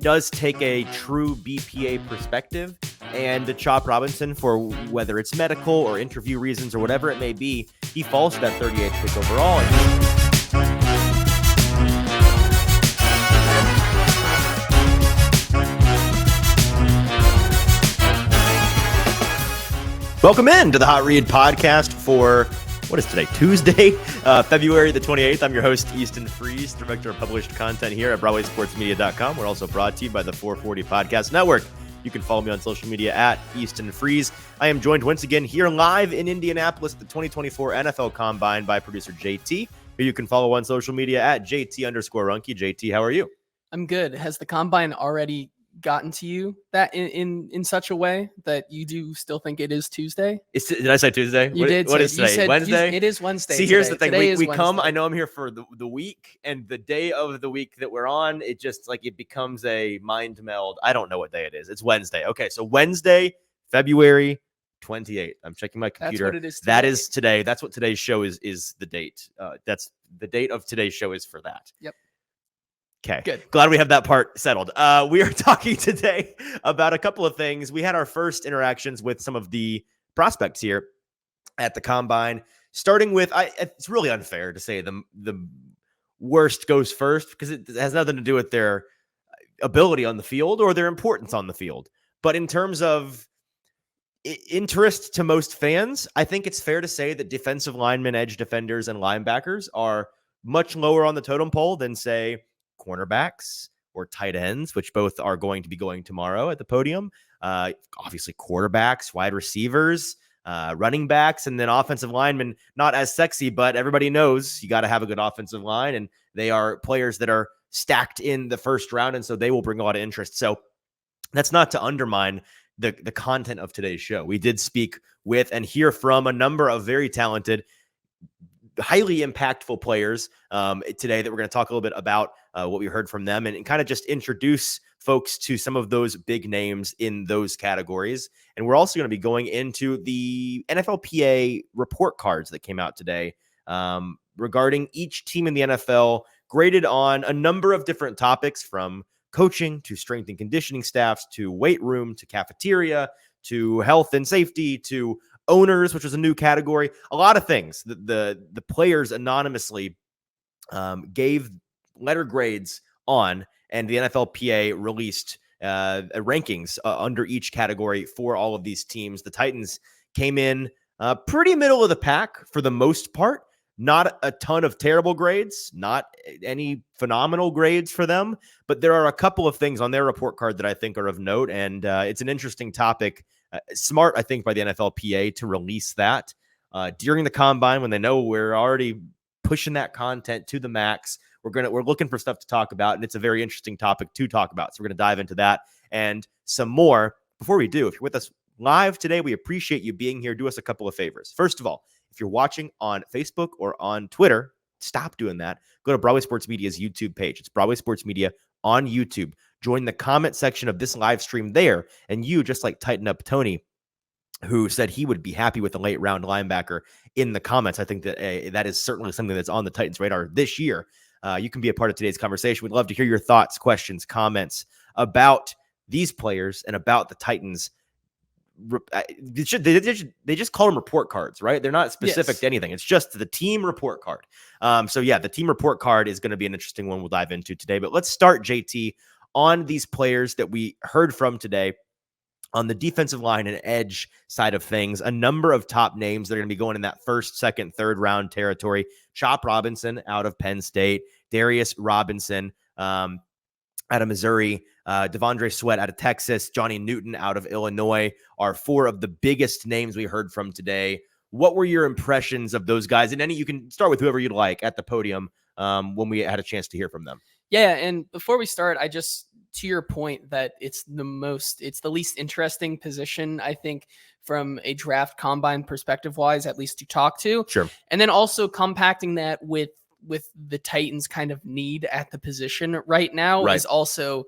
does take a true BPA perspective, and the Chop Robinson, for whether it's medical or interview reasons or whatever it may be, he falls to that 38th pick overall. Welcome in to the Hot Read podcast for, what is today, Tuesday, February the 28th. I'm your host, Easton Freeze, Director of Published Content here at BroadwaySportsMedia.com. We're also brought to you by the 440 Podcast Network. You can follow me on social media at Easton Freeze. I am joined once again here live in Indianapolis, the 2024 NFL Combine, by producer JT, who you can follow on social media at JT_Ruhnke. JT, how are you? I'm good. Has the Combine already gotten to you that in such a way that you do still think it is Tuesday? Did I say Tuesday? You did. What is today? Wednesday? It is Wednesday. See, here's the thing. Today We come, I know I'm here for the week, and the day of the week that we're on, it just it becomes a mind meld. I don't know what day it is. It's Wednesday. Okay, so Wednesday, February 28th. I'm checking my computer. That's what it is today. That is today. That's what today's show is the date. That's the date of today's show is for that. Yep. Okay, good. Glad we have that part settled. We are talking today about a couple of things. We had our first interactions with some of the prospects here at the Combine, starting with, it's really unfair to say the worst goes first because it has nothing to do with their ability on the field or their importance on the field. But in terms of interest to most fans, I think it's fair to say that defensive linemen, edge defenders, and linebackers are much lower on the totem pole than, say, cornerbacks or tight ends, which both are going to be going tomorrow at the podium. Obviously, quarterbacks, wide receivers, running backs, and then offensive linemen. Not as sexy, but everybody knows you got to have a good offensive line, and they are players that are stacked in the first round, and so they will bring a lot of interest. So that's not to undermine the content of today's show. We did speak with and hear from a number of very talented, highly impactful players today that we're going to talk a little bit about what we heard from them and kind of just introduce folks to some of those big names in those categories. And we're also going to be going into the NFLPA report cards that came out today regarding each team in the NFL, graded on a number of different topics, from coaching to strength and conditioning staffs to weight room to cafeteria to health and safety to owners, which was a new category. A lot of things. The players anonymously gave letter grades on, and the NFLPA released rankings under each category for all of these teams. The Titans came in pretty middle of the pack for the most part. Not a ton of terrible grades, not any phenomenal grades for them, but there are a couple of things on their report card that I think are of note, and it's an interesting topic. Smart, I think, by the NFLPA to release that during the Combine when they know we're already pushing that content to the max. We're looking for stuff to talk about, and it's a very interesting topic to talk about. So we're going to dive into that and some more. Before we do, if you're with us live today, we appreciate you being here. Do us a couple of favors. First of all, if you're watching on Facebook or on Twitter, stop doing that. Go to Broadway Sports Media's YouTube page. It's Broadway Sports Media on YouTube. Join the comment section of this live stream there. And you, just like Tighten Up Tony, who said he would be happy with a late round linebacker in the comments. I think that that is certainly something that's on the Titans' radar this year. You can be a part of today's conversation. We'd love to hear your thoughts, questions, comments about these players and about the Titans. They just call them report cards, right? They're not specific to anything. It's just the team report card. So yeah, the team report card is going to be an interesting one we'll dive into today. But let's start, JT, on these players that we heard from today. On the defensive line and edge side of things, a number of top names that are going to be going in that first, second, third round territory. Chop Robinson out of Penn State, Darius Robinson out of Missouri, Devondre Sweat out of Texas, Johnny Newton out of Illinois are four of the biggest names we heard from today. What were your impressions of those guys? And you can start with whoever you'd like at the podium when we had a chance to hear from them. Yeah, and before we start, to your point that it's the least interesting position, I think, from a draft combine perspective wise, at least to talk to. Sure. And then also compacting that with the Titans kind of need at the position right now is also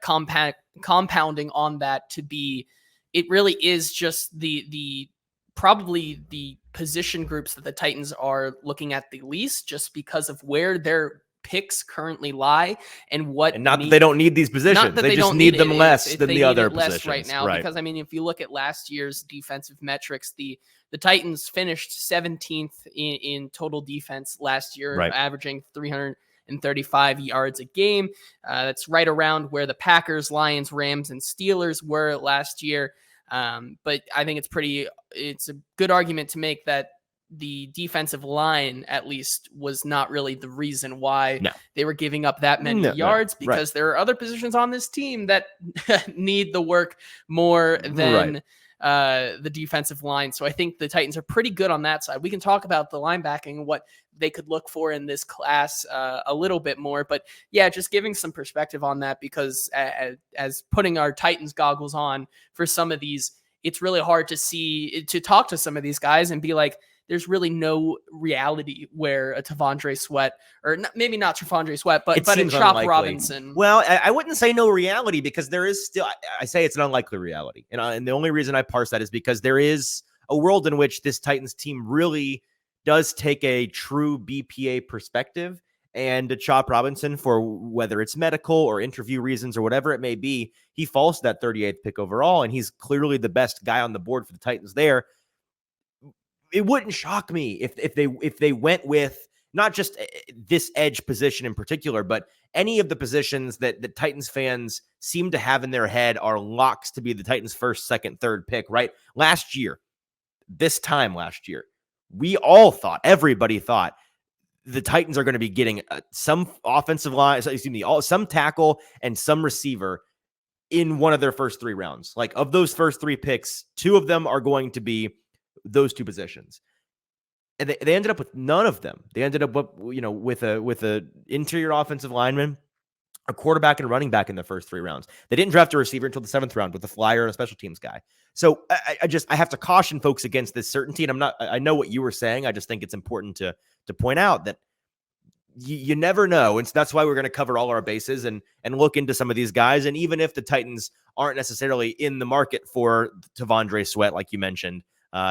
compounding on that to be, it really is just the probably the position groups that the Titans are looking at the least, just because of where their picks currently lie and what. And not that they don't need these positions. They just need them less than the other positions right now. Because I mean, if you look at last year's defensive metrics, the Titans finished 17th in total defense last year, averaging 335 yards a game. That's right around where the Packers, Lions, Rams, and Steelers were last year. But I think it's a good argument to make that the defensive line, at least, was not really the reason why they were giving up that many yards, because there are other positions on this team that need the work more than the defensive line. So I think the Titans are pretty good on that side. We can talk about the linebacking and what they could look for in this class a little bit more. But yeah, just giving some perspective on that, because as putting our Titans goggles on for some of these, it's really hard to talk to some of these guys and be like, there's really no reality where a T'Vondre Sweat, or maybe not T'Vondre Sweat, but a Chop unlikely. Robinson. Well, I wouldn't say no reality, because there is still, I say it's an unlikely reality. And the only reason I parse that is because there is a world in which this Titans team really does take a true BPA perspective, and Chop Robinson, for whether it's medical or interview reasons or whatever it may be, he falls to that 38th pick overall, and he's clearly the best guy on the board for the Titans there. It wouldn't shock me if they went with not just this edge position in particular, but any of the positions that the Titans fans seem to have in their head are locks to be the Titans' first, second, third pick, right? This time last year, everybody thought the Titans are going to be getting some offensive line, some tackle and some receiver in one of their first 3 rounds. Like, of those first 3 picks, 2 of them are going to be those 2 positions, and they ended up with none of them. They ended up with a interior offensive lineman, a quarterback, and a running back in the first 3 rounds. They didn't draft a receiver until the 7th round with a flyer and a special teams guy. So I have to caution folks against this certainty. And I know what you were saying. I just think it's important to point out that you never know. And so that's why we're going to cover all our bases and look into some of these guys. And even if the Titans aren't necessarily in the market for T'Vondre Sweat, like you mentioned,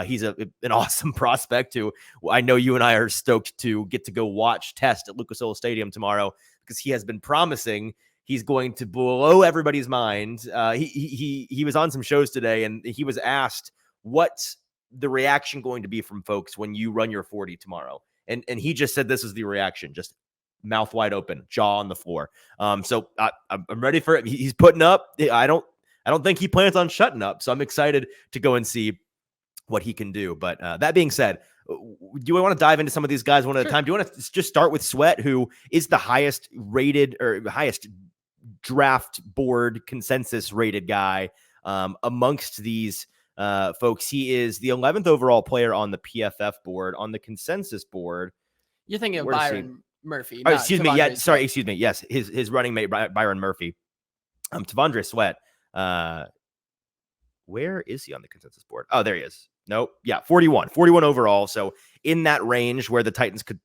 he's an awesome prospect who I know you and I are stoked to get to go watch test at Lucas Oil Stadium tomorrow, because he has been promising he's going to blow everybody's mind. He was on some shows today, and he was asked what's the reaction going to be from folks when you run your 40 tomorrow. And he just said this is the reaction, just mouth wide open, jaw on the floor. So I'm ready for it. He's putting up. I don't think he plans on shutting up. So I'm excited to go and see what he can do. But that being said, do you want to dive into some of these guys one at a time? Do you want to just start with Sweat, who is the highest rated or highest draft board consensus rated guy amongst these folks? He is the 11th overall player on the PFF board. On the consensus board, you're thinking of Byron Murphy. Oh, excuse me. Yeah, sorry. Excuse me. Yes, his running mate Byron Murphy. T'Vondre Sweat. Where is he on the consensus board? Oh, there he is. Nope. Yeah, 41 overall. So in that range where the Titans could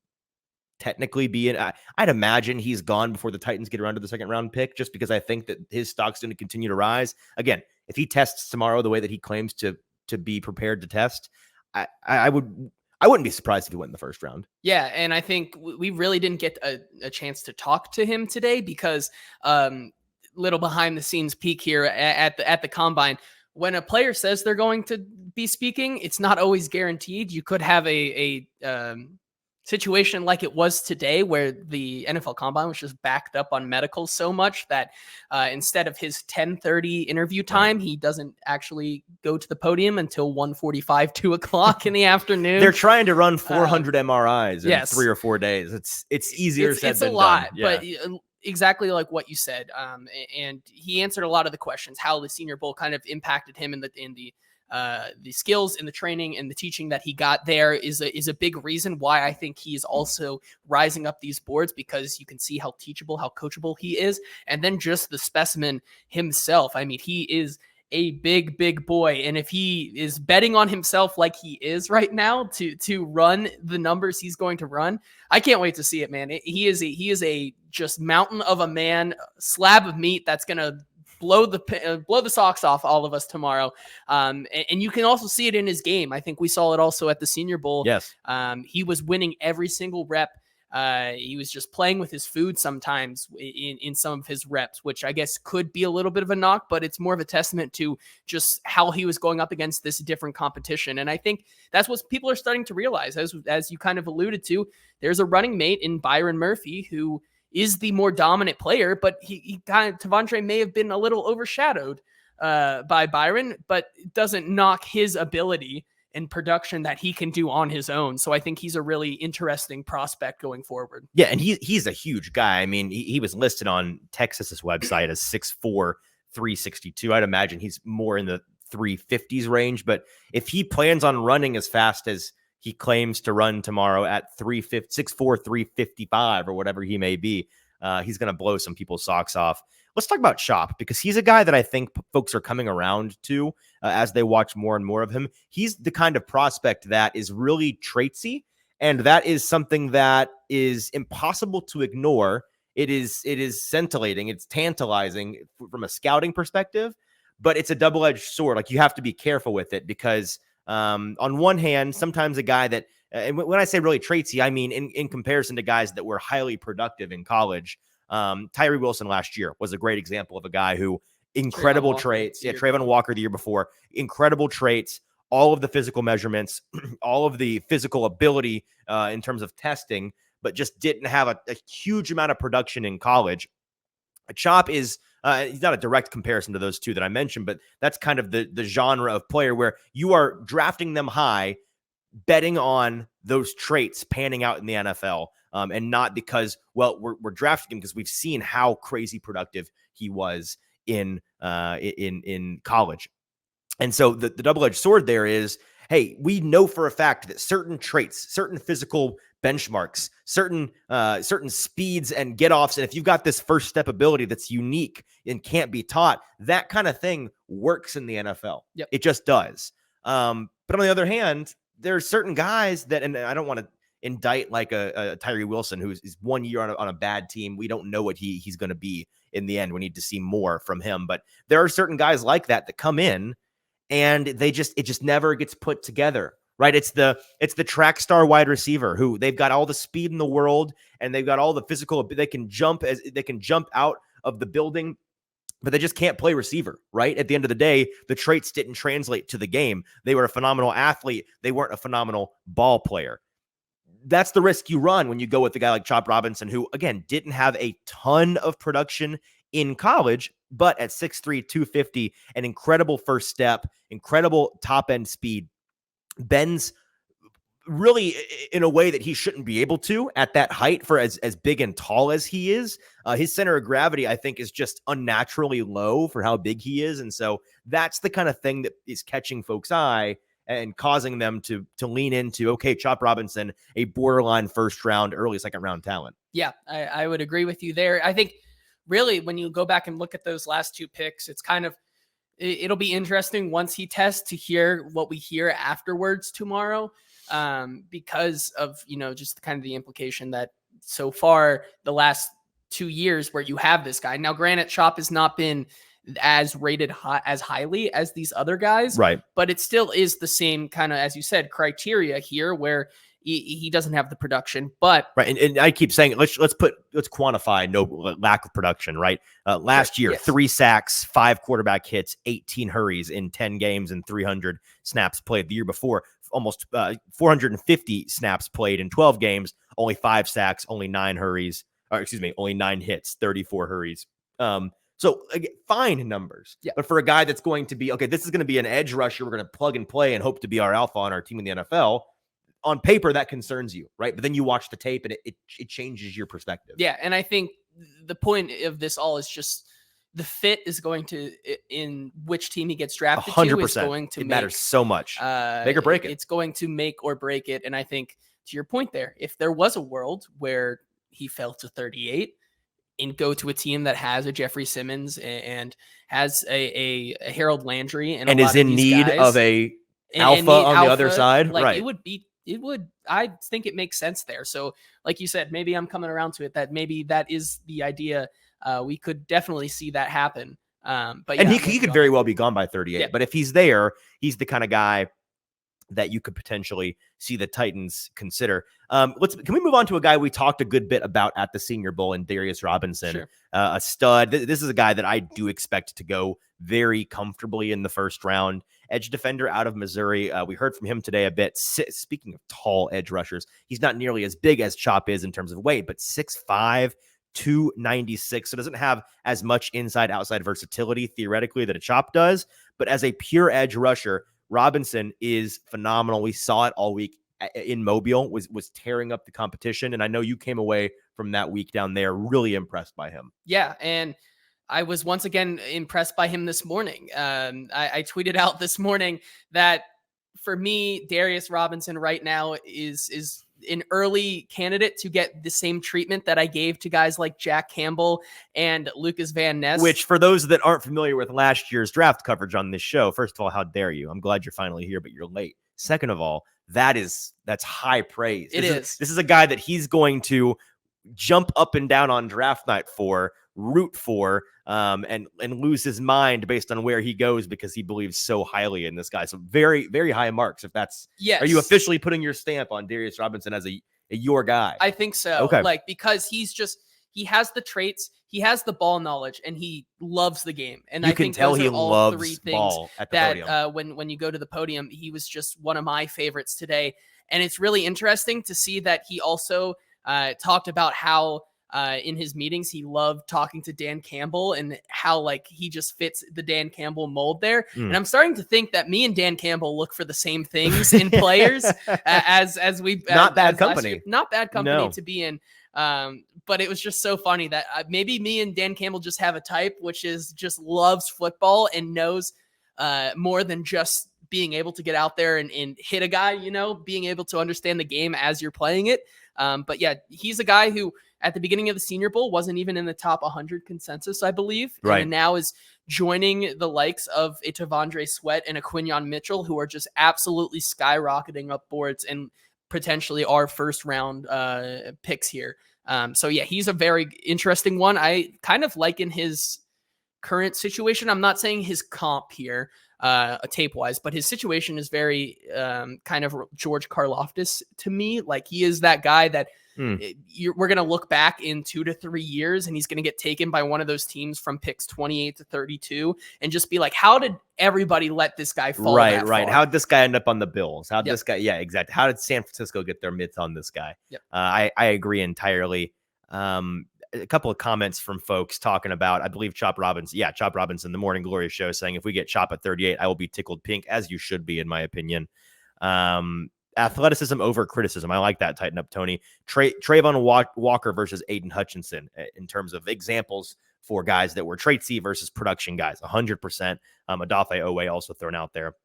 technically be in, I'd imagine he's gone before the Titans get around to the 2nd round pick, just because I think that his stock's going to continue to rise. Again, if he tests tomorrow the way that he claims to be prepared to test, I wouldn't be surprised if he went in the 1st round. Yeah, and I think we really didn't get a chance to talk to him today because little behind the scenes peek here at the combine. When a player says they're going to be speaking, it's not always guaranteed. You could have a situation like it was today, where the NFL Combine was just backed up on medical so much that instead of his 10:30 interview time, he doesn't actually go to the podium until 1:45, 2 o'clock in the afternoon. They're trying to run 400 MRIs in 3 or 4 days. It's easier said than done. It's a lot, but exactly like what you said. And he answered a lot of the questions, how the Senior Bowl kind of impacted him in the skills and the training and the teaching that he got there is a big reason why I think he's also rising up these boards, because you can see how teachable, how coachable he is. And then just the specimen himself. I mean, he is a big boy. And if he is betting on himself like he is right now to run the numbers he's going to run, I can't wait to see it, man. He is a just mountain of a man, slab of meat that's going to blow the socks off all of us tomorrow. And you can also see it in his game. I think we saw it also at the Senior Bowl. Yes. He was winning every single rep He was just playing with his food sometimes in some of his reps, which I guess could be a little bit of a knock, but it's more of a testament to just how he was going up against this different competition. And I think that's what people are starting to realize. As you kind of alluded to, there's a running mate in Byron Murphy who is the more dominant player, but he kind of, Tavondre may have been a little overshadowed by Byron, but it doesn't knock his ability and production that he can do on his own. So I think he's a really interesting prospect going forward. Yeah, and he's a huge guy. I mean, he was listed on Texas's website as 6'4", 362. I'd imagine he's more in the 350s range, but if he plans on running as fast as he claims to run tomorrow at 6'4", 355 or whatever he may be, he's going to blow some people's socks off. Let's talk about Chop, because he's a guy that I think folks are coming around to as they watch more and more of him. He's the kind of prospect that is really traitsy, and that is something that is impossible to ignore. It is scintillating. It's tantalizing from a scouting perspective, but it's a double-edged sword. Like, you have to be careful with it because on one hand, sometimes a guy that, and when I say really traitsy, I mean in comparison to guys that were highly productive in college. Tyree Wilson last year was a great example of a guy who incredible traits. Yeah, Trayvon Walker the year before, incredible traits, all of the physical measurements, all of the physical ability in terms of testing, but just didn't have a huge amount of production in college. Chop is he's not a direct comparison to those two that I mentioned, but that's kind of the genre of player where you are drafting them high, betting on those traits panning out in the NFL. And not because, well, we're drafting him because we've seen how crazy productive he was in college. And so the double-edged sword there is, hey, we know for a fact that certain traits, certain physical benchmarks, certain speeds and get-offs, and if you've got this first step ability that's unique and can't be taught, that kind of thing works in the NFL. Yep. It just does. But on the other hand, there are certain guys that, and I don't want to indict like a Tyree Wilson, who's 1 year on a bad team. We don't know what he's going to be in the end. We need to see more from him. But there are certain guys like that come in and it just never gets put together, right? It's the track star wide receiver who they've got all the speed in the world and they've got all the physical. They can jump out of the building, but they just can't play receiver, right? At the end of the day, the traits didn't translate to the game. They were a phenomenal athlete. They weren't a phenomenal ball player. That's the risk you run when you go with a guy like Chop Robinson, who, again, didn't have a ton of production in college, but at 6'3", 250, an incredible first step, incredible top-end speed, bends really in a way that he shouldn't be able to at that height for as big and tall as he is. His center of gravity, I think, is just unnaturally low for how big he is. And so that's the kind of thing that is catching folks' eye and causing them to lean into, okay, Chop Robinson, a borderline first round, early second round talent. Yeah, I would agree with you there. I think really when you go back and look at those last two picks, it's kind of, it'll be interesting once he tests to hear what we hear afterwards tomorrow, because of, just kind of the implication that so far the last 2 years where you have this guy. Now, granted, Chop has not been as rated as highly as these other guys, right? But it still is the same kind of, as you said, criteria here where he doesn't have the production, but right. And I keep saying, let's quantify no lack of production, right? Last year, yes. 3 sacks, 5 quarterback hits, 18 hurries in 10 games and 300 snaps played. The year before, almost 450 snaps played in 12 games, only 5 sacks, only 9 hurries, only 9 hits, 34 hurries. So again, fine numbers, yeah. But for a guy that's going to be, okay, this is going to be an edge rusher, we're going to plug and play and hope to be our alpha on our team in the NFL. On paper, that concerns you, right? But then you watch the tape and it changes your perspective. Yeah, and I think the point of this all is just the fit is going to, in which team he gets drafted 100%. To, is going to matters so much. Make or break it. It's going to make or break it. And I think to your point there, if there was a world where he fell to 38 and go to a team that has a Jeffrey Simmons and has a Harold Landry and is in need guys, of a alpha on the other side, like right? I think it makes sense there. So like you said, maybe I'm coming around to it that maybe that is the idea. We could definitely see that happen. But and he could very well be gone by 38, yeah. But if he's there, he's the kind of guy that you could potentially see the Titans consider. Can we move on to a guy we talked a good bit about at the Senior Bowl, and Darius Robinson, Sure. A stud. This is a guy that I do expect to go very comfortably in the first round. Edge defender out of Missouri. We heard from him today a bit. Speaking of tall edge rushers, he's not nearly as big as Chop is in terms of weight, but 6'5", 296. So doesn't have as much inside-outside versatility theoretically that a Chop does. But as a pure edge rusher, Robinson is phenomenal. We saw it all week in Mobile, was tearing up the competition. And I know you came away from that week down there really impressed by him. Yeah, and I was once again impressed by him this morning. I tweeted out this morning that for me, Darius Robinson right now is an early candidate to get the same treatment that I gave to guys like Jack Campbell and Lucas Van Ness. Which, for those that aren't familiar with last year's draft coverage on this show, first of all, how dare you? I'm glad you're finally here, but you're late. Second of all, that's high praise. This is a guy that he's going to jump up and down on draft night for, root for, and lose his mind based on where he goes because he believes so highly in this guy. So very, very high marks. If that's, yes. Are you officially putting your stamp on Darius Robinson as your guy? I think so. Okay. Because he has the traits, he has the ball knowledge, and he loves the game. And you I can think tell those he are all loves three things ball at the that podium. When you go to the podium, he was just one of my favorites today. And it's really interesting to see that he also talked about how in his meetings, he loved talking to Dan Campbell and how he just fits the Dan Campbell mold there. And I'm starting to think that me and Dan Campbell look for the same things in players as we not bad company to be in. But it was just so funny that maybe me and Dan Campbell just have a type, which is just loves football and knows more than just being able to get out there and hit a guy, being able to understand the game as you're playing it. But yeah, he's a guy who at the beginning of the Senior Bowl wasn't even in the top 100 consensus, I believe. Right. And now is joining the likes of a Tavondre Sweat and a Quinyon Mitchell, who are just absolutely skyrocketing up boards and potentially our first round picks here. So yeah, he's a very interesting one. I kind of like in his current situation. I'm not saying his comp here, tape wise, but his situation is very kind of George Karlaftis to me. He is that guy that we're going to look back in 2 to 3 years and he's going to get taken by one of those teams from picks 28 to 32 and just be like, how did everybody let this guy fall? Right. How did this guy end up on the Bills? How did Yep. this guy? Yeah, exactly. How did San Francisco get their mitts on this guy? Yep. I agree entirely. A couple of comments from folks talking about, I believe Chop Robinson. Yeah, Chop Robinson, the Morning Glory show, saying if we get Chop at 38, I will be tickled pink, as you should be, in my opinion. Athleticism over criticism. I like that. Tighten up, Tony. Trayvon Walker versus Aiden Hutchinson in terms of examples for guys that were traitsy versus production guys. 100%. Adafe Owe also thrown out there.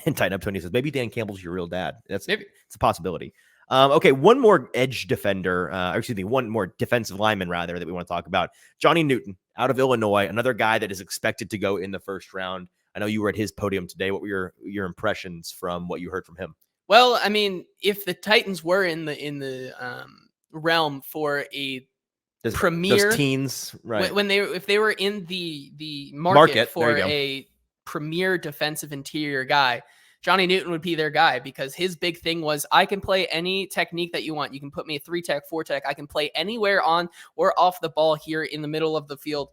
And Tighten up, Tony says, maybe Dan Campbell's your real dad. It's a possibility. Okay, one more edge defender, one more defensive lineman, rather, that we want to talk about. Johnny Newton out of Illinois, another guy that is expected to go in the first round. I know you were at his podium today. What were your impressions from what you heard from him? Well, I mean, if the Titans were in the realm for a premier those teens, right? If they were in the market for a premier defensive interior guy, Johnny Newton would be their guy, because his big thing was, I can play any technique that you want. You can put me a 3-tech, 4-tech. I can play anywhere on or off the ball here in the middle of the field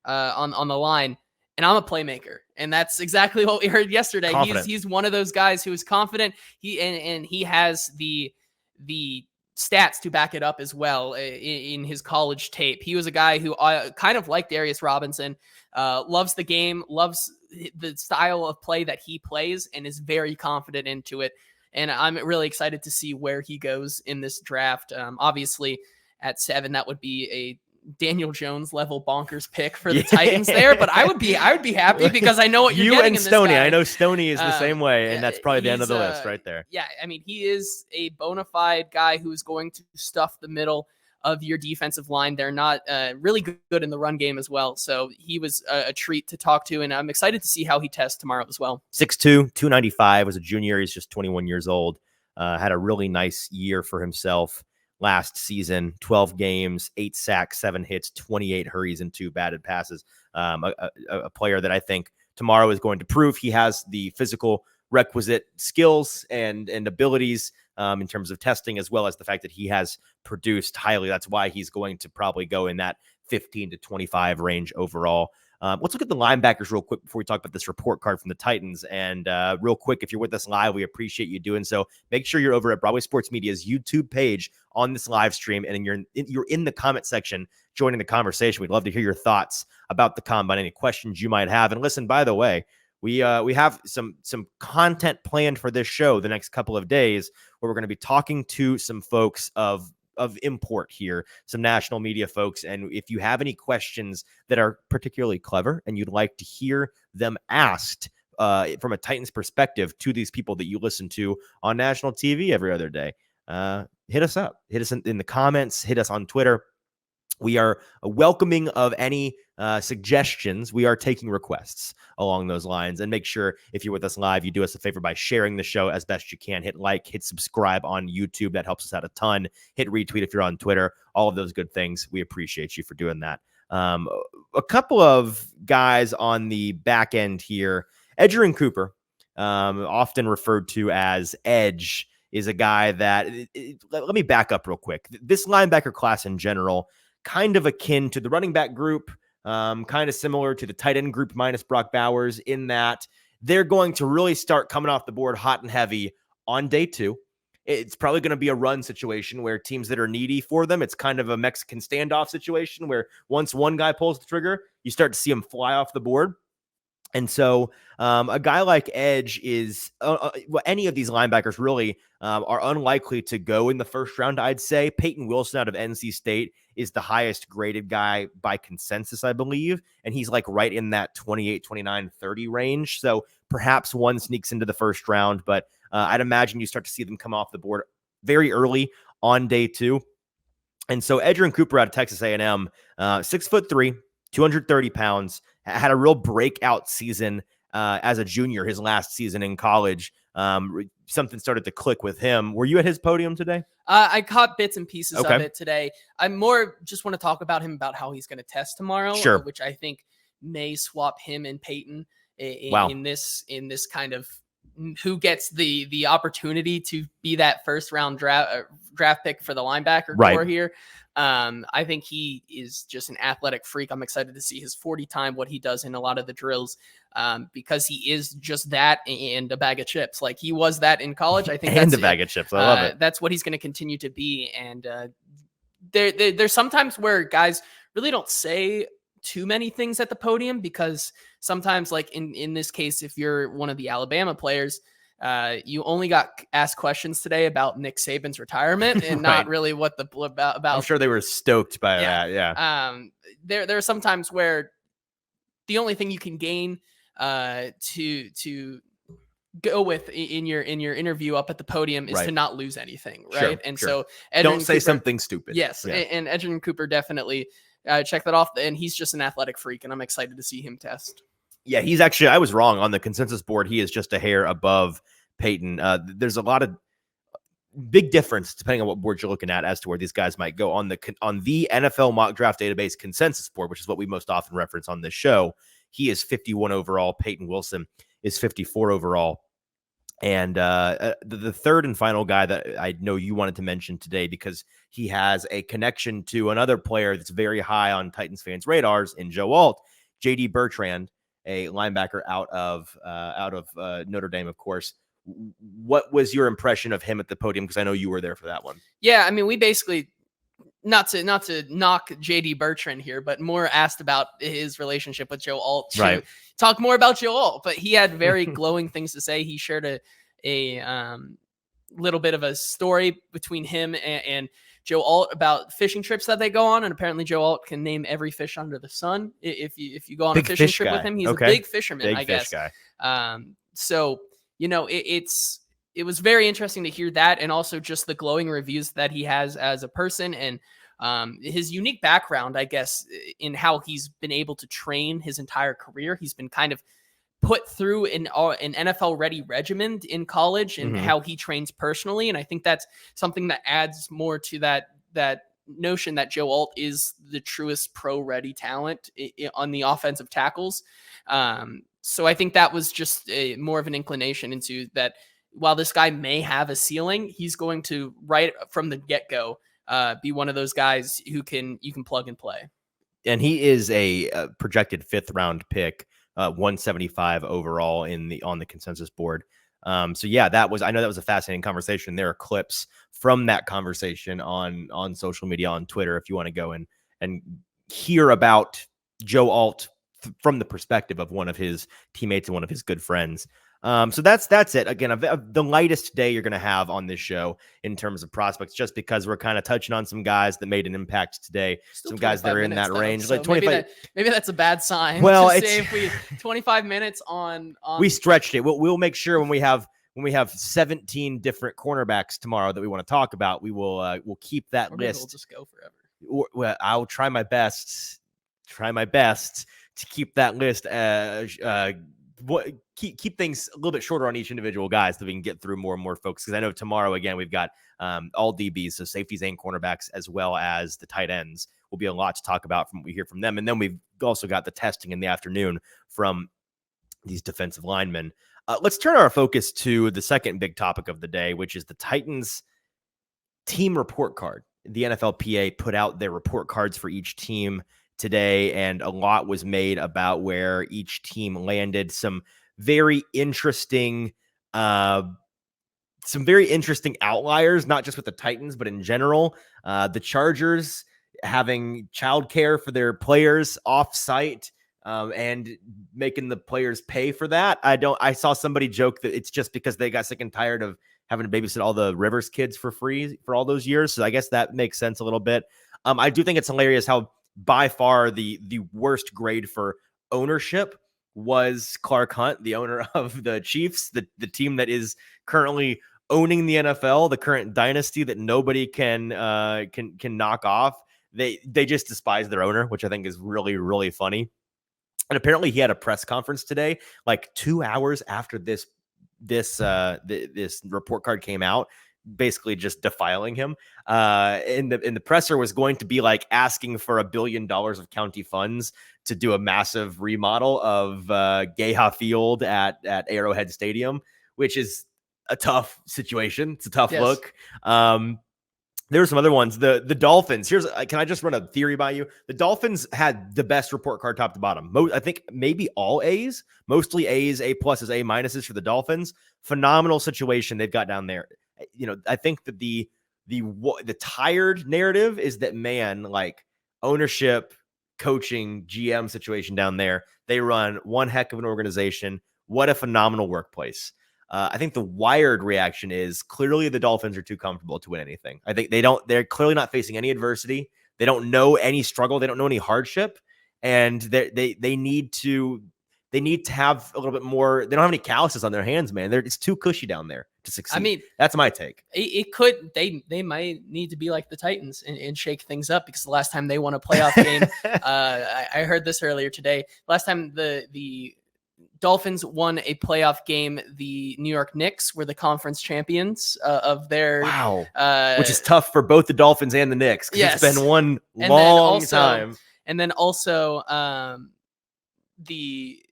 on the line. And I'm a playmaker. And that's exactly what we heard yesterday. He's one of those guys who is confident. He has the stats to back it up as well in his college tape. He was a guy who kind of like Darius Robinson, loves the game, loves the style of play that he plays, and is very confident into it. And I'm really excited to see where he goes in this draft. Obviously, at 7, that would be a Daniel Jones level bonkers pick for the Titans there, but I would be happy because I know what you're getting in this Stoney. guy. I know Stoney is the same way, and that's probably the end of the list right there. Yeah, I mean, he is a bona fide guy who's going to stuff the middle of your defensive line. They're not really good in the run game as well, so he was a treat to talk to, and I'm excited to see how he tests tomorrow as well. 6'2", 295, was a junior. He's just 21 years old. Had a really nice year for himself last season. 12 games, 8 sacks, 7 hits, 28 hurries, and 2 batted passes. A player that I think tomorrow is going to prove he has the physical requisite skills and abilities in terms of testing, as well as the fact that he has produced highly. That's why he's going to probably go in that 15 to 25 range overall. Let's look at the linebackers real quick before we talk about this report card from the Titans. And real quick, if you're with us live, we appreciate you doing so. Make sure you're over at Broadway Sports Media's YouTube page on this live stream, and you're in the comment section joining the conversation. We'd love to hear your thoughts about the combine, any questions you might have. And listen, by the way, we have some content planned for this show the next couple of days, where we're going to be talking to some folks of import here, some national media folks. And if you have any questions that are particularly clever and you'd like to hear them asked from a Titans perspective to these people that you listen to on national TV every other day, hit us up, hit us in the comments, hit us on Twitter. We are welcoming of any suggestions. We are taking requests along those lines. And make sure, if you're with us live, you do us a favor by sharing the show as best you can. Hit like, hit subscribe on YouTube. That helps us out a ton. Hit retweet if you're on Twitter. All of those good things. We appreciate you for doing that. A couple of guys on the back end here. Edgerrin Cooper, often referred to as Edge, is a guy that, let me back up real quick. This linebacker class in general, kind of akin to the running back group, kind of similar to the tight end group minus Brock Bowers, in that they're going to really start coming off the board hot and heavy on day 2. It's probably going to be a run situation where teams that are needy for them, it's kind of a Mexican standoff situation where once one guy pulls the trigger, you start to see him fly off the board. And so a guy like Edge is any of these linebackers really are unlikely to go in the first round, I'd say. Peyton Wilson out of NC State is the highest graded guy by consensus, I believe. And he's like right in that 28, 29, 30 range. So perhaps one sneaks into the first round, but I'd imagine you start to see them come off the board very early on day 2. And so Edgerrin Cooper out of Texas A&M, 6'3", 230 pounds, had a real breakout season as a junior, his last season in college. Something started to click with him. Were you at his podium today? I caught bits and pieces of it today. I more just want to talk about him, about how he's going to test tomorrow, which I think may swap him and Peyton in this kind of who gets the opportunity to be that first round draft pick for the linebacker core here. I think he is just an athletic freak. I'm excited to see his 40 time, what he does in a lot of the drills, because he is just that and a bag of chips. Like he was that in college. I think that's a bag of chips. I love it. That's what he's going to continue to be. And there's sometimes where guys really don't say too many things at the podium, because sometimes, like in this case, if you're one of the Alabama players, you only got asked questions today about Nick Saban's retirement and not really what about. I'm sure they were stoked by that. Yeah. There are some times where the only thing you can gain to go with in your interview up at the podium is to not lose anything. Right. So don't say something stupid. Yes. Yeah. And Edgerrin Cooper definitely check that off. And he's just an athletic freak, and I'm excited to see him test. Yeah, he's actually, I was wrong on the consensus board. He is just a hair above Peyton. There's a lot of big difference depending on what board you're looking at as to where these guys might go. On the NFL mock draft database consensus board, which is what we most often reference on this show, he is 51 overall. Peyton Wilson is 54 overall. And the third and final guy that I know you wanted to mention today, because he has a connection to another player that's very high on Titans fans' radars in Joe Alt, J.D. Bertrand, a linebacker out of Notre Dame, of course. What was your impression of him at the podium? Because I know you were there for that one. Yeah, I mean, we basically, not to knock J.D. Bertrand here, but more asked about his relationship with Joe Alt. Talk more about Joe Alt, but he had very glowing things to say. He shared a little bit of a story between him and Joe Alt about fishing trips that they go on, and apparently Joe Alt can name every fish under the sun. If you go on a fishing trip with him, he's a big fisherman, I guess. So it was very interesting to hear that, and also just the glowing reviews that he has as a person, and his unique background, I guess, in how he's been able to train his entire career. He's been kind of put through an NFL ready regimen in college, and how he trains personally. And I think that's something that adds more to that notion that Joe Alt is the truest pro ready talent on the offensive tackles. So I think that was just more of an inclination into that. While this guy may have a ceiling, he's going to right from the get-go be one of those guys you can plug and play. And he is a projected 5th round pick, 175 overall on the consensus board. So yeah, I know that was a fascinating conversation. There are clips from that conversation on social media, on Twitter, if you want to go and hear about Joe Alt from the perspective of one of his teammates and one of his good friends. So that's it. Again, the lightest day you're going to have on this show in terms of prospects, just because we're kind of touching on some guys that made an impact today. Still some guys that are in that range, so like 25. Maybe that's a bad sign. Well, to say if we 25 minutes on. We stretched it. We'll make sure when we have 17 different cornerbacks tomorrow that we want to talk about, we'll keep that list. We'll just go forever. Well, I'll try my best to keep that list. Keep things a little bit shorter on each individual guy so we can get through more and more folks. Because I know tomorrow, again, we've got all DBs, so safeties and cornerbacks, as well as the tight ends. Will be a lot to talk about from what we hear from them. And then we've also got the testing in the afternoon from these defensive linemen. Let's turn our focus to the second big topic of the day, which is the Titans team report card. The NFLPA put out their report cards for each team today, and a lot was made about where each team landed. Some very interesting outliers, not just with the Titans, but in general. The Chargers having childcare for their players off-site and making the players pay for that. I saw somebody joke that it's just because they got sick and tired of having to babysit all the Rivers kids for free for all those years. So I guess that makes sense a little bit. I do think it's hilarious how by far the worst grade for ownership was Clark Hunt, the owner of the Chiefs, the team that is currently owning the NFL, the current dynasty that nobody can knock off. They just despise their owner, which I think is really, really funny. And apparently he had a press conference today, like 2 hours after this report card came out, basically just defiling him. And the presser was going to be like asking for $1 billion of county funds to do a massive remodel of Geha Field at Arrowhead Stadium, which is a tough situation. It's a tough look. There were some other ones. The Dolphins. Can I just run a theory by you? The Dolphins had the best report card top to bottom. I think maybe all A's, mostly A's, A pluses, A minuses for the Dolphins. Phenomenal situation they've got down there. I think that the tired narrative is that, man, like ownership, coaching, GM situation down there, they run one heck of an organization. What a phenomenal workplace. I think the wired reaction is clearly the Dolphins are too comfortable to win anything. I think they're clearly not facing any adversity. They don't know any struggle. They don't know any hardship. And they need to have a little bit more. They don't have any calluses on their hands, man. It's too cushy down there to succeed. I mean, that's my take. They might need to be like the Titans and shake things up, because the last time they won a playoff game, I heard this earlier today. Last time the Dolphins won a playoff game, the New York Knicks were the conference champions of their. Wow. Which is tough for both the Dolphins and the Knicks, because it's been one long time. And then also the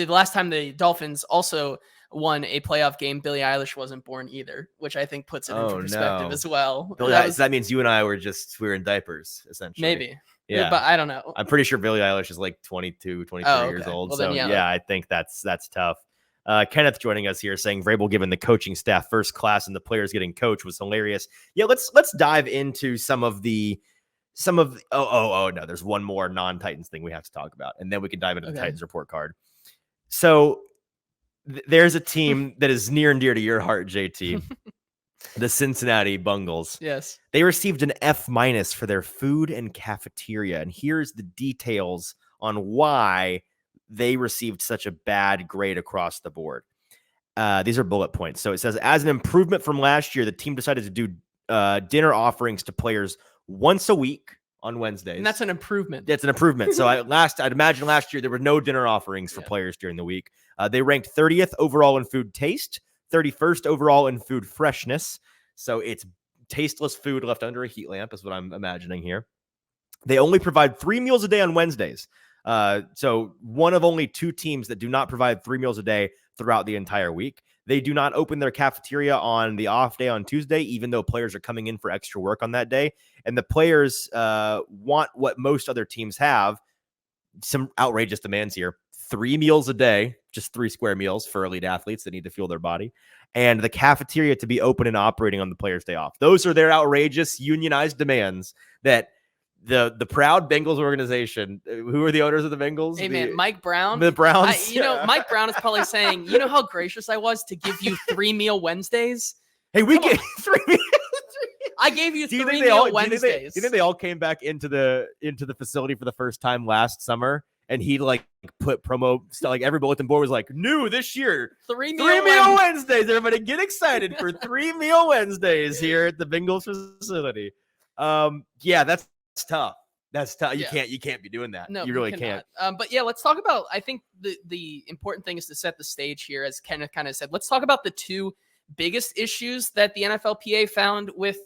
last time the Dolphins also won a playoff game, Billie Eilish wasn't born either, which I think puts it into perspective as well. That means you and I were in diapers, essentially. Maybe. Yeah, but I don't know. I'm pretty sure Billie Eilish is like 23 years old. Well, so yeah, I think that's tough. Kenneth joining us here saying Vrabel giving the coaching staff first class and the players getting coached was hilarious. Yeah, let's dive into some of no, there's one more non-Titans thing we have to talk about, and then we can dive into the Titans report card. So there's a team that is near and dear to your heart, JT. The Cincinnati Bengals. Yes. They received an F- for their food and cafeteria. And here's the details on why they received such a bad grade across the board. These are bullet points. So it says, as an improvement from last year, the team decided to do dinner offerings to players once a week on Wednesdays. And that's an improvement. That's an improvement. So I'd imagine last year there were no dinner offerings for players during the week. They ranked 30th overall in food taste, 31st overall in food freshness. So it's tasteless food left under a heat lamp is what I'm imagining here. They only provide 3 meals a day on Wednesdays. So one of only 2 teams that do not provide 3 meals a day throughout the entire week. They do not open their cafeteria on the off day on Tuesday, even though players are coming in for extra work on that day. And the players want what most other teams have. Some outrageous demands here. 3 meals a day, just 3 square meals for elite athletes that need to fuel their body, and the cafeteria to be open and operating on the players' day off. Those are their outrageous unionized demands that the proud Bengals organization, who are the owners of the Bengals? Hey, man, Mike Brown. The Browns. Mike Brown is probably saying, you know how gracious I was to give you 3 meal Wednesdays? Hey, we get 3 meals. I gave you 3 meal Wednesdays. Do you think they all came back into the facility for the first time last summer, and he like put promo stuff, like every bulletin board was like, new this year, 3 meal Wednesdays. Everybody get excited for 3 meal Wednesdays here at the Bengals facility. Yeah, that's tough. That's tough. You can't be doing that. No, you really can't. But yeah, let's talk about, I think the important thing is to set the stage here, as Kenneth kind of said. Let's talk about the 2 biggest issues that the NFLPA found with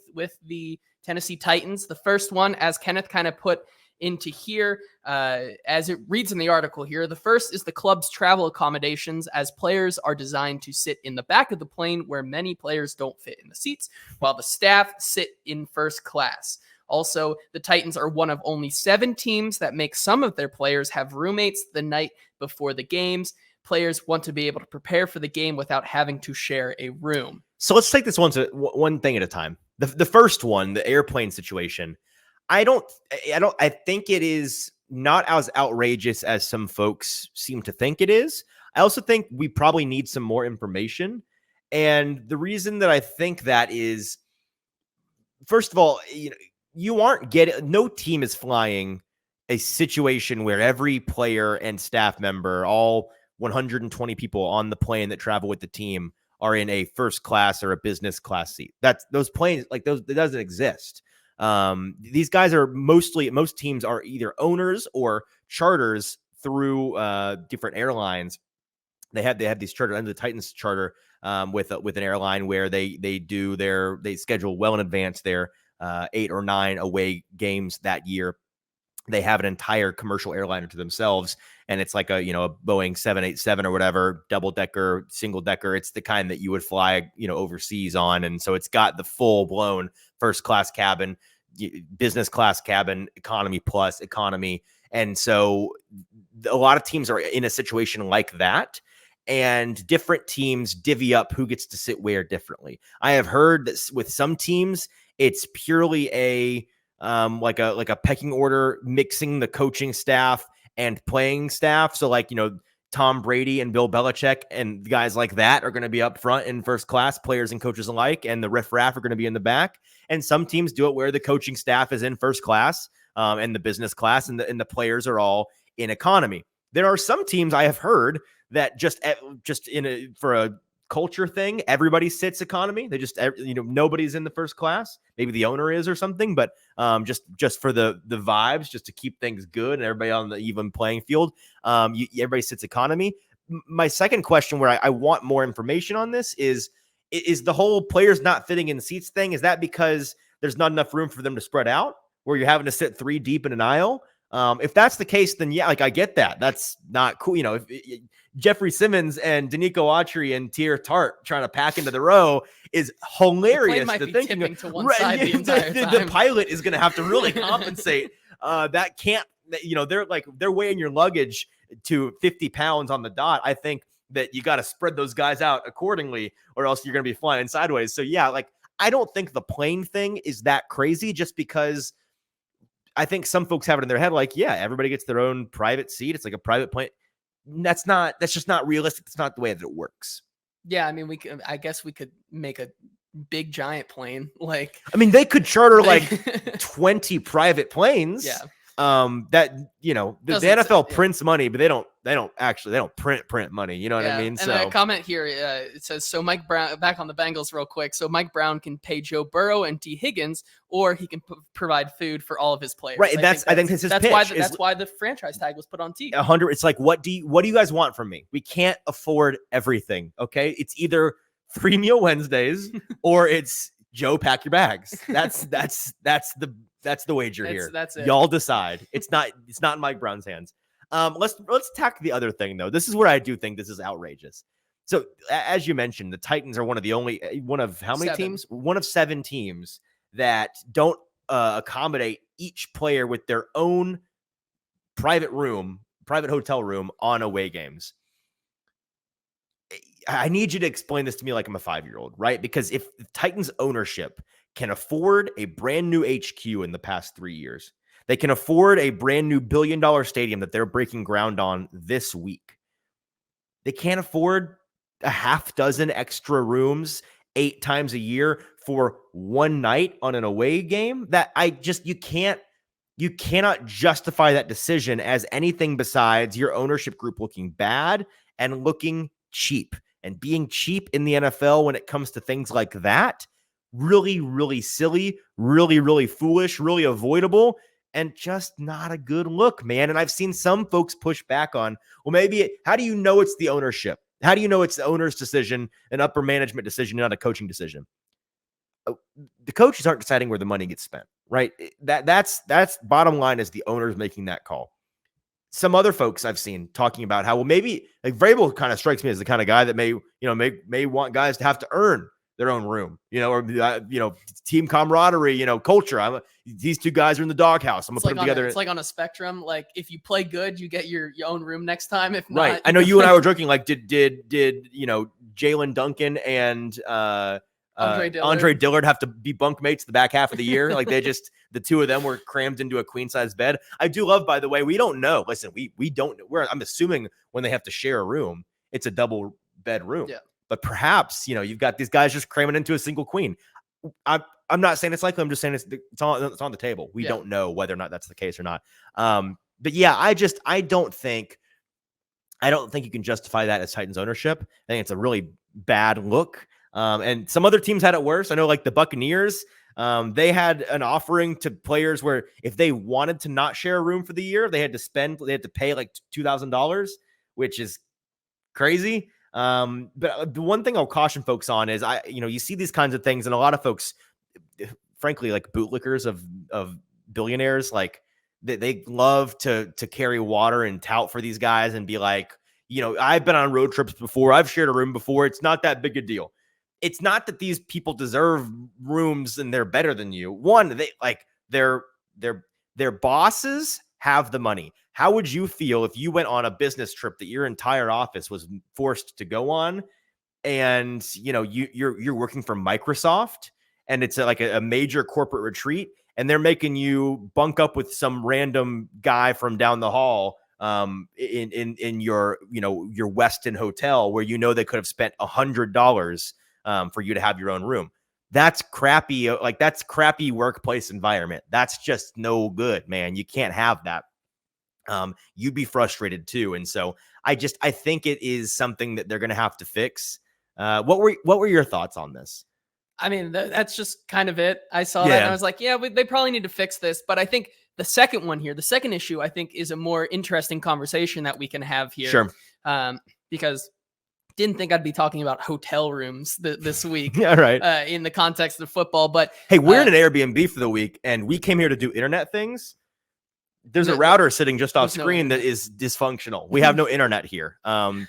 the Tennessee Titans. The first one, as Kenneth kind of put into here, as it reads in the article here, the first is the club's travel accommodations, as players are designed to sit in the back of the plane where many players don't fit in the seats, while the staff sit in first class. Also, the Titans are one of only 7 teams that make some of their players have roommates the night before the games. Players want to be able to prepare for the game without having to share a room. So let's take this one thing at a time. The first one, the airplane situation, I think it is not as outrageous as some folks seem to think it is. I also think we probably need some more information. And the reason that I think that is, first of all, no team is flying a situation where every player and staff member, all 120 people on the plane that travel with the team, are in a first class or a business class seat. Those planes, like those, it doesn't exist. These guys are most teams are either owners or charters through different airlines. They have these charters under the Titans charter with an airline where they schedule well in advance their 8 or 9 away games that year. They have an entire commercial airliner to themselves, and it's like a Boeing 787 or whatever, double decker, single decker. It's the kind that you would fly overseas on, and so it's got the full blown first class cabin, business class cabin, economy plus economy, and so a lot of teams are in a situation like that, and different teams divvy up who gets to sit where differently. I have heard that with some teams, it's purely a like a pecking order, mixing the coaching staff and playing staff. So Tom Brady and Bill Belichick and guys like that are going to be up front in first class, players and coaches alike, and the riffraff are going to be in the back. And some teams do it where the coaching staff is in first class and the business class, and the players are all in economy. There are some teams I have heard that for a culture thing, everybody sits economy. They just nobody's in the first class. Maybe the owner is or something, but just for the vibes, just to keep things good and everybody on the even playing field, everybody sits economy. My second question, where I want more information on this, is the whole players not fitting in seats thing. Is that because there's not enough room for them to spread out, where you're having to sit 3 deep in an aisle? If that's the case, then yeah, I get that. That's not cool. If Jeffrey Simmons and Danico Autry and Tier Tart trying to pack into the row is hilarious. The pilot is going to have to really compensate. That can't, they're weighing your luggage to 50 pounds on the dot. I think that you got to spread those guys out accordingly, or else you're going to be flying sideways. So yeah, I don't think the plane thing is that crazy, just because I think some folks have it in their head, everybody gets their own private seat. It's like a private plane. That's just not realistic. It's not the way that it works. Yeah. I mean, I guess we could make a big giant plane. They could charter 20 private planes. Yeah. The NFL prints money, but they don't print money. You know what I mean? And a comment here, it says, so Mike Brown, back on the Bengals real quick. So Mike Brown can pay Joe Burrow and T. Higgins, or he can provide food for all of his players. Right. I think that's his pitch. That's why the franchise tag was put on T. 100. It's like, what do you guys want from me? We can't afford everything. Okay. It's either 3 meal Wednesdays or it's Joe, pack your bags. That's the wager here. That's it. Y'all decide. It's not in Mike Brown's hands. Let's tackle the other thing though. This is where I do think this is outrageous. So as you mentioned, the Titans are one of how many teams? One of 7 teams that don't accommodate each player with their own private hotel room on away games. I need you to explain this to me like I'm a 5-year-old, right? Because if the Titans ownership can afford a brand new HQ in the past 3 years, they can afford a brand new $1 billion stadium that they're breaking ground on this week. They can't afford a half dozen extra rooms 8 times a year for one night on an away game. That you cannot justify that decision as anything besides your ownership group looking bad and looking cheap. And being cheap in the NFL when it comes to things like that, really, really silly, really, really foolish, really avoidable, and just not a good look, man. And I've seen some folks push back on, well, how do you know it's the ownership? How do you know it's the owner's decision, an upper management decision, not a coaching decision? The coaches aren't deciding where the money gets spent, right? That's bottom line is the owners making that call. Some other folks I've seen talking about how, well, maybe like Vrabel kind of strikes me as the kind of guy that may want guys to have to earn their own room, or team camaraderie, culture. These 2 guys are in the doghouse. I'm gonna put them together. It's like on a spectrum. Like if you play good, you get your own room next time. If not, right. I know you and I were joking. Like, did Jalen Duncan and Andre Dillard have to be bunkmates the back half of the year? Like the 2 of them were crammed into a queen size bed. I do love, by the way, we don't know. Listen, we don't know. I'm assuming when they have to share a room, it's a double bed room. Yeah. But perhaps, you've got these guys just cramming into a single queen. I'm not saying it's likely. I'm just saying it's on the table. We don't know whether or not that's the case or not. But yeah, I don't think you can justify that as Titans ownership. I think it's a really bad look. And some other teams had it worse. I know, like the Buccaneers, they had an offering to players where if they wanted to not share a room for the year, they had to pay like $2,000, which is crazy. But the one thing I'll caution folks on is you see these kinds of things, and a lot of folks, frankly, like bootlickers of billionaires, like they love to carry water and tout for these guys and be like, I've been on road trips before. I've shared a room before. It's not that big a deal. It's not that these people deserve rooms and they're better than you. One, their bosses have the money. How would you feel if you went on a business trip that your entire office was forced to go on, and you're working for Microsoft and it's like a major corporate retreat, and they're making you bunk up with some random guy from down the hall in your Westin hotel where they could have spent $100 for you to have your own room? That's crappy. Like, that's crappy workplace environment. That's just no good, man. You can't have that. You'd be frustrated too. And so I think it is something that they're going to have to fix. What were your thoughts on this? I mean, that's just kind of it. I saw that and I was like, yeah, they probably need to fix this. But I think the second issue, I think, is a more interesting conversation that we can have here. Sure. Because didn't think I'd be talking about hotel rooms this week. Yeah, right. In the context of football. But hey, we're in an Airbnb for the week, and we came here to do internet things. There's a router sitting just off screen that is dysfunctional. We have no internet here.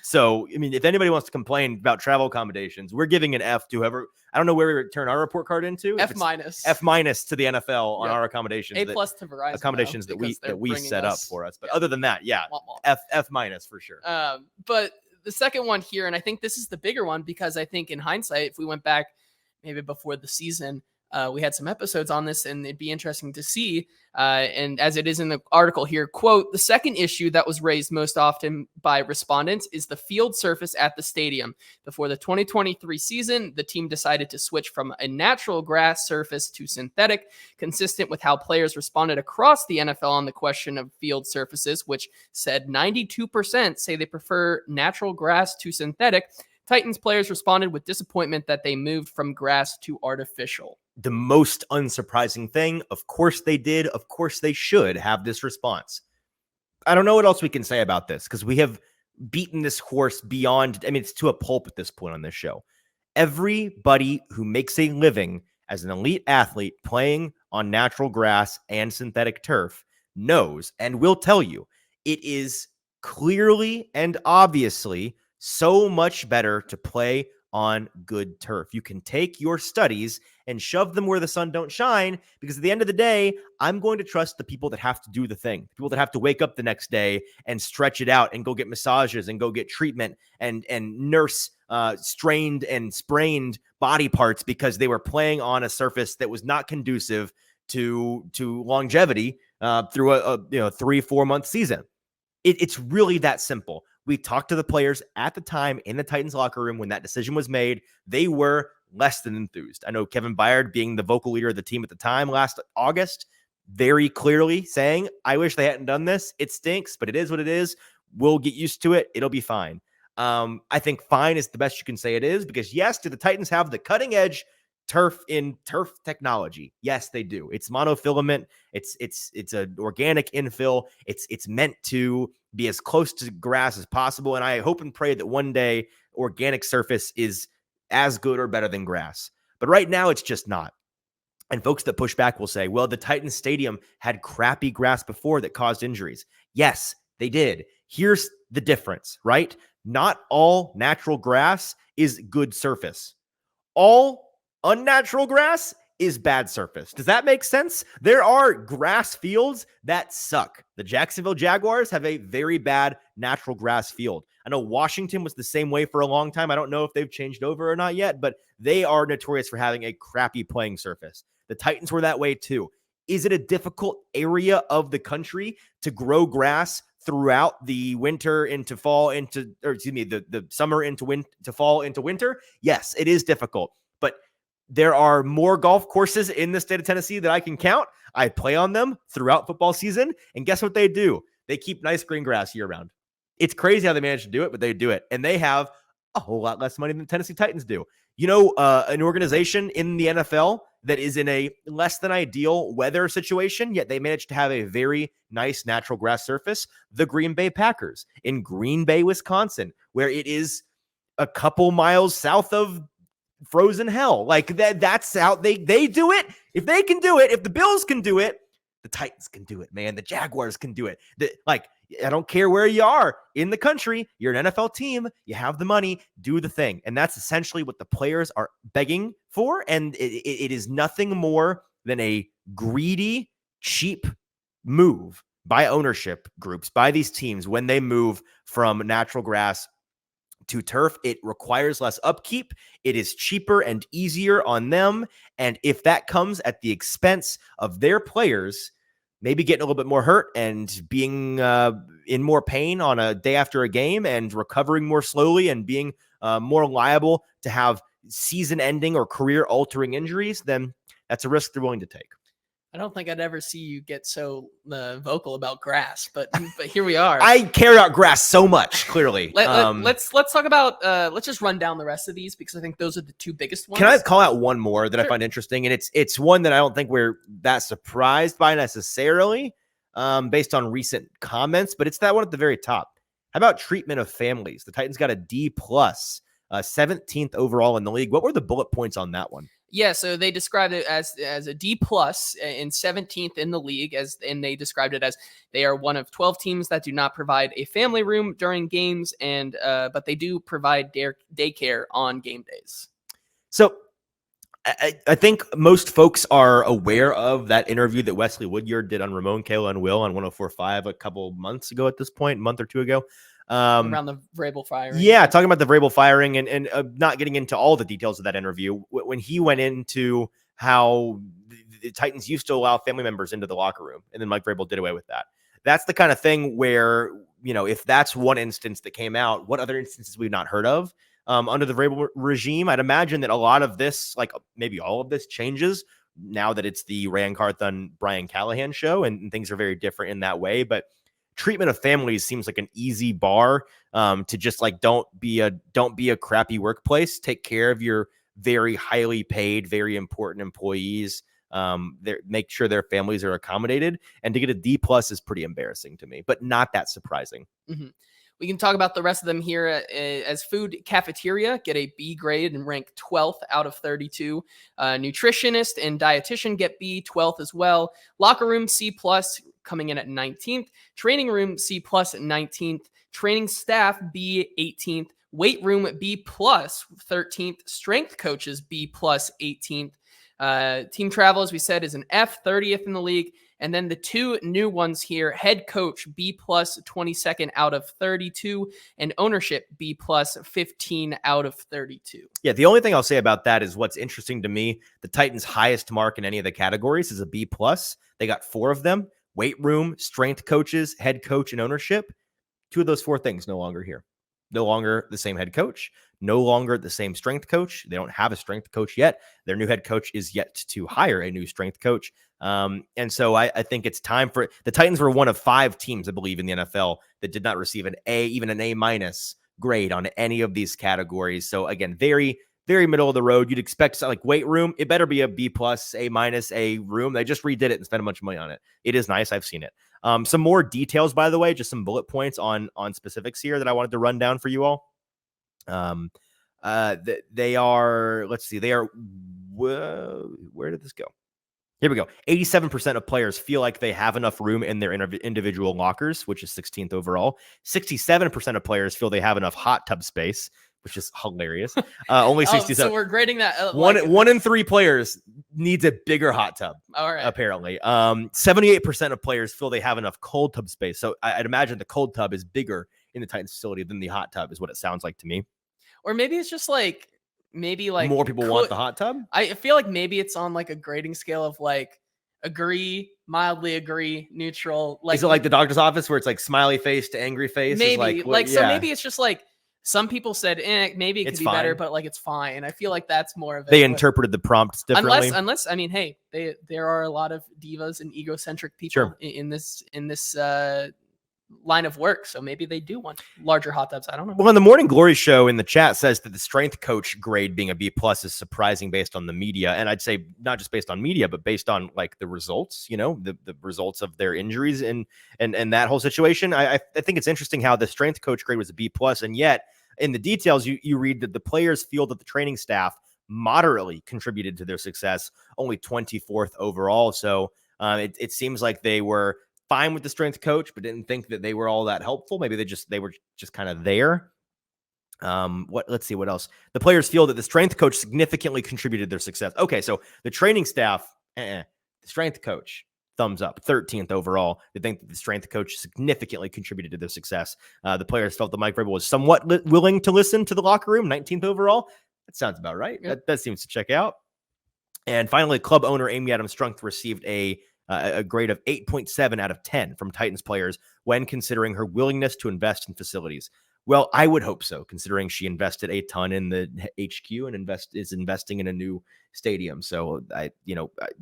So, I mean, if anybody wants to complain about travel accommodations, we're giving an F to whoever. I don't know where we return our report card into. F minus to the NFL on our accommodations. A+ to Verizon. Accommodations that we set up for us. But other than that, F minus for sure. But the second one here, and I think this is the bigger one, because I think in hindsight, if we went back maybe before the season, we had some episodes on this, and it'd be interesting to see. And as it is in the article here, quote, the second issue that was raised most often by respondents is the field surface at the stadium. Before the 2023 season, the team decided to switch from a natural grass surface to synthetic, consistent with how players responded across the NFL on the question of field surfaces, which said 92% say they prefer natural grass to synthetic. Titans players responded with disappointment that they moved from grass to artificial. The most unsurprising thing, of course they did, of course they should have this response. I don't know what else we can say about this, because we have beaten this horse beyond, I mean, it's to a pulp at this point on this show. Everybody who makes a living as an elite athlete playing on natural grass and synthetic turf knows and will tell you, it is clearly and obviously so much better to play on good turf. You can take your studies and shove them where the sun don't shine, because at the end of the day, I'm going to trust the people that have to do the thing, people that have to wake up the next day and stretch it out and go get massages and go get treatment and nurse strained and sprained body parts because they were playing on a surface that was not conducive to longevity through a 3-4 month season. It's really that simple. We talked to the players at the time in the Titans locker room when that decision was made. They were less than enthused. I know Kevin Byard, being the vocal leader of the team at the time last August, very clearly saying, I wish they hadn't done this. It stinks, but it is what it is. We'll get used to it. It'll be fine. I think fine is the best you can say it is, because yes, do the Titans have the cutting edge turf technology? Yes, they do. It's monofilament. It's an organic infill. It's meant to be as close to grass as possible. And I hope and pray that one day organic surface is as good or better than grass. But right now it's just not. And folks that push back will say, well, the Titans stadium had crappy grass before that caused injuries. Yes, they did. Here's the difference, right? Not all natural grass is good surface. All unnatural grass is bad surface. Does that make sense? There are grass fields that suck. The Jacksonville Jaguars have a very bad natural grass field. I know Washington was the same way for a long time. I don't know if they've changed over or not yet, but they are notorious for having a crappy playing surface. The Titans were that way too. Is it a difficult area of the country to grow grass throughout the winter into fall the summer into fall into winter? Yes, it is difficult. But there are more golf courses in the state of Tennessee that I can count. I play on them throughout football season. And guess what they do? They keep nice green grass year round. It's crazy how they manage to do it, but they do it. And they have a whole lot less money than the Tennessee Titans do. You know, an organization in the NFL that is in a less than ideal weather situation, yet they managed to have a very nice natural grass surface, the Green Bay Packers in Green Bay, Wisconsin, where it is a couple miles south of frozen hell. Like that's how they do it. If they can do it, if the Bills can do it, the Titans can do it, man. The Jaguars can do it. I don't care where you are in the country. You're an NFL team. You have the money. Do the thing. And that's essentially what the players are begging for. And it is nothing more than a greedy, cheap move by ownership groups, by these teams when they move from natural grass to turf. It requires less upkeep. It is cheaper and easier on them. And if that comes at the expense of their players maybe getting a little bit more hurt and being in more pain on a day after a game and recovering more slowly and being more liable to have season-ending or career-altering injuries, then that's a risk they're willing to take. I don't think I'd ever see you get so vocal about grass, but here we are. I care about grass so much, clearly. Let's talk about, let's just run down the rest of these because I think those are the two biggest ones. Can I call out one more that I find interesting? And it's one that I don't think we're that surprised by necessarily based on recent comments, but it's that one at the very top. How about treatment of families? The Titans got a D+, 17th overall in the league. What were the bullet points on that one? Yeah, so they described it as a D+ and 17th in the league, and they described it as they are one of 12 teams that do not provide a family room during games, and but they do provide daycare on game days. So I think most folks are aware of that interview that Wesley Woodyard did on Ramon, Kayla, and Will on 104.5 a couple months ago at this point, a month or two ago. Around the Vrabel firing. Yeah, talking about the Vrabel firing and not getting into all the details of that interview. When he went into how the Titans used to allow family members into the locker room, and then Mike Vrabel did away with that. That's the kind of thing where, you know, if that's one instance that came out, what other instances we've not heard of under the Vrabel regime? I'd imagine that a lot of this, like maybe all of this, changes now that it's the Ryan Carthon, Brian Callahan show, and things are very different in that way. But treatment of families seems like an easy bar to just like don't be a crappy workplace. Take care of your very highly paid, very important employees. Make sure their families are accommodated. And to get a D+ is pretty embarrassing to me, but not that surprising. Mm-hmm. We can talk about the rest of them here as food cafeteria, get a B grade and rank 12th out of 32. Nutritionist and dietitian get B, 12th as well. Locker room, C+, coming in at 19th. Training room, C+, at 19th. Training staff, B, 18th. Weight room, B+, 13th. Strength coaches, B+, 18th. Team travel, as we said, is an F, 30th in the league. And then the two new ones here, head coach, B+, 22nd out of 32, and ownership, B+, 15 out of 32. Yeah, the only thing I'll say about that is what's interesting to me, the Titans' highest mark in any of the categories is a B+. They got 4 of them: weight room, strength coaches, head coach, and ownership. 2 of those 4 things no longer here. No longer the same head coach, no longer the same strength coach. They don't have a strength coach yet. Their new head coach is yet to hire a new strength coach. And so I think it's time for the Titans were one of 5 teams, I believe, in the NFL that did not receive an A, even an A- grade on any of these categories. So again, very, very middle of the road. You'd expect like weight room. It better be a B+, A-, A room. They just redid it and spent a bunch of money on it. It is nice. I've seen it. Some more details, by the way, just some bullet points on specifics here that I wanted to run down for you all. They are, let's see, they are, where did this go? Here we go. 87% of players feel like they have enough room in their individual lockers, which is 16th overall. 67% of players feel they have enough hot tub space, which is hilarious. Only 67. So we're grading that. One in 3 players needs a bigger hot tub. All right. Apparently. 78% of players feel they have enough cold tub space. So I'd imagine the cold tub is bigger in the Titans facility than the hot tub is what it sounds like to me. Or maybe it's just like, more people want the hot tub. I feel like maybe it's on like a grading scale of like agree, mildly agree, neutral. Like, is it like the doctor's office where it's like smiley face to angry face? Maybe so maybe it's just like some people said maybe it could be better, but like it's fine. I feel like that's more of it. They interpreted the prompts differently. Unless I mean, hey, there are a lot of divas and egocentric people in this line of work, so maybe they do want larger hot tubs. I don't know. Well, on the Morning Glory show in the chat says that the strength coach grade being a B+ is surprising based on the media, and I'd say not just based on media, but based on like the results. You know, the results of their injuries and that whole situation. I think it's interesting how the strength coach grade was a B+, and yet in the details you read that the players feel that the training staff moderately contributed to their success, only 24th overall. So it seems like they were fine with the strength coach, but didn't think that they were all that helpful. Maybe they were just kind of there. Let's see what else. The players feel that the strength coach significantly contributed to their success. Okay, so the training staff, the strength coach, thumbs up, 13th overall. They think that the strength coach significantly contributed to their success. The players felt that Mike Vrabel was somewhat willing to listen to the locker room, 19th overall. That sounds about right. Yep. That seems to check out. And finally, club owner Amy Adams-Strunk received a grade of 8.7 out of 10 from Titans players when considering her willingness to invest in facilities. Well, I would hope so, considering she invested a ton in the HQ and is investing in a new stadium. So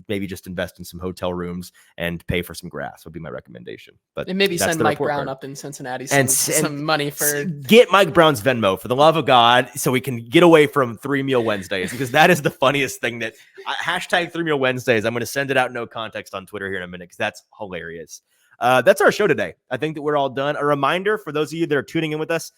maybe just invest in some hotel rooms and pay for some grass would be my recommendation. But and maybe send Mike Brown up in Cincinnati some money for get Mike Brown's Venmo for the love of God, so we can get away from 3 Meal Wednesdays, because that is the funniest thing. That hashtag 3 Meal Wednesdays. I'm going to send it out no context on Twitter here in a minute because that's hilarious. That's our show today. I think that we're all done. A reminder for those of you that are tuning in with us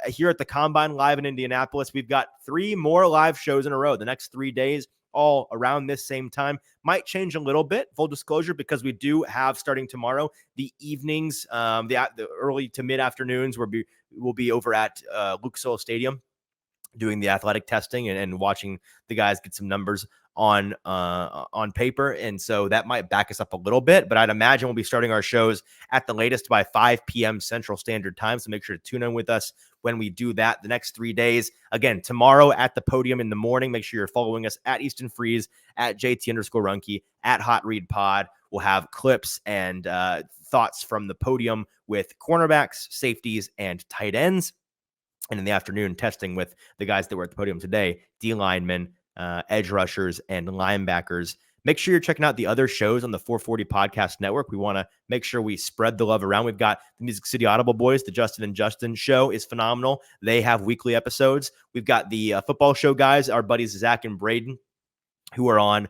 here at the Combine live in Indianapolis, we've got 3 more live shows in a row the next 3 days, all around this same time. Might change a little bit, full disclosure, because we do have, starting tomorrow, the evenings, the early to mid afternoons, where we'll be over at Lucas Oil Stadium doing the athletic testing and watching the guys get some numbers on paper. And so that might back us up a little bit, but I'd imagine we'll be starting our shows at the latest by 5 p.m. Central Standard Time. So make sure to tune in with us when we do that the next 3 days. Again, tomorrow at the podium in the morning, make sure you're following us at Easton Freeze, at JT_Ruhnke, at Hot Read Pod. We'll have clips and thoughts from the podium with cornerbacks, safeties, and tight ends. And in the afternoon, testing with the guys that were at the podium today, D-Linemen, edge rushers, and linebackers. Make sure you're checking out the other shows on the 440 Podcast Network. We want to make sure we spread the love around. We've got the Music City Audible Boys. The Justin and Justin show is phenomenal. They have weekly episodes. We've got the football show guys, our buddies Zach and Braden, who are on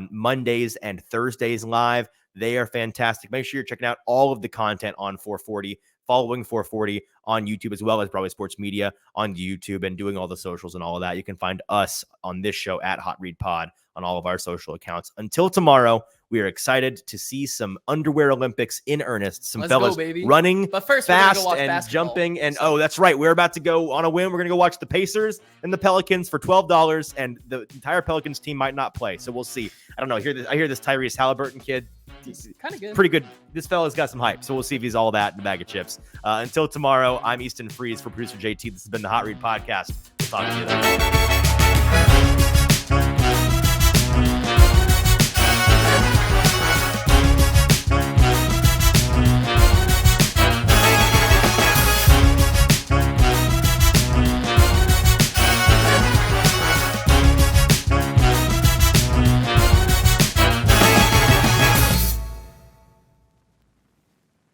Mondays and Thursdays live. They are fantastic. Make sure you're checking out all of the content on 440, following 440 on YouTube, as well as Broadway Sports Media on YouTube, and doing all the socials and all of that. You can find us on this show at Hot Read Pod on all of our social accounts. Until tomorrow, we are excited to see some underwear Olympics in earnest. Some fellas running but first, fast and jumping. And oh, that's right. We're about to go on a whim. We're going to go watch the Pacers and the Pelicans for $12, and the entire Pelicans team might not play. So we'll see. I don't know. I hear this Tyrese Halliburton kid. He's kind of good. Pretty good. This fella's got some hype. So we'll see if he's all that in a bag of chips. Until tomorrow, I'm Easton Freeze for producer JT. This has been the Hot Read Podcast. We'll talk to you then.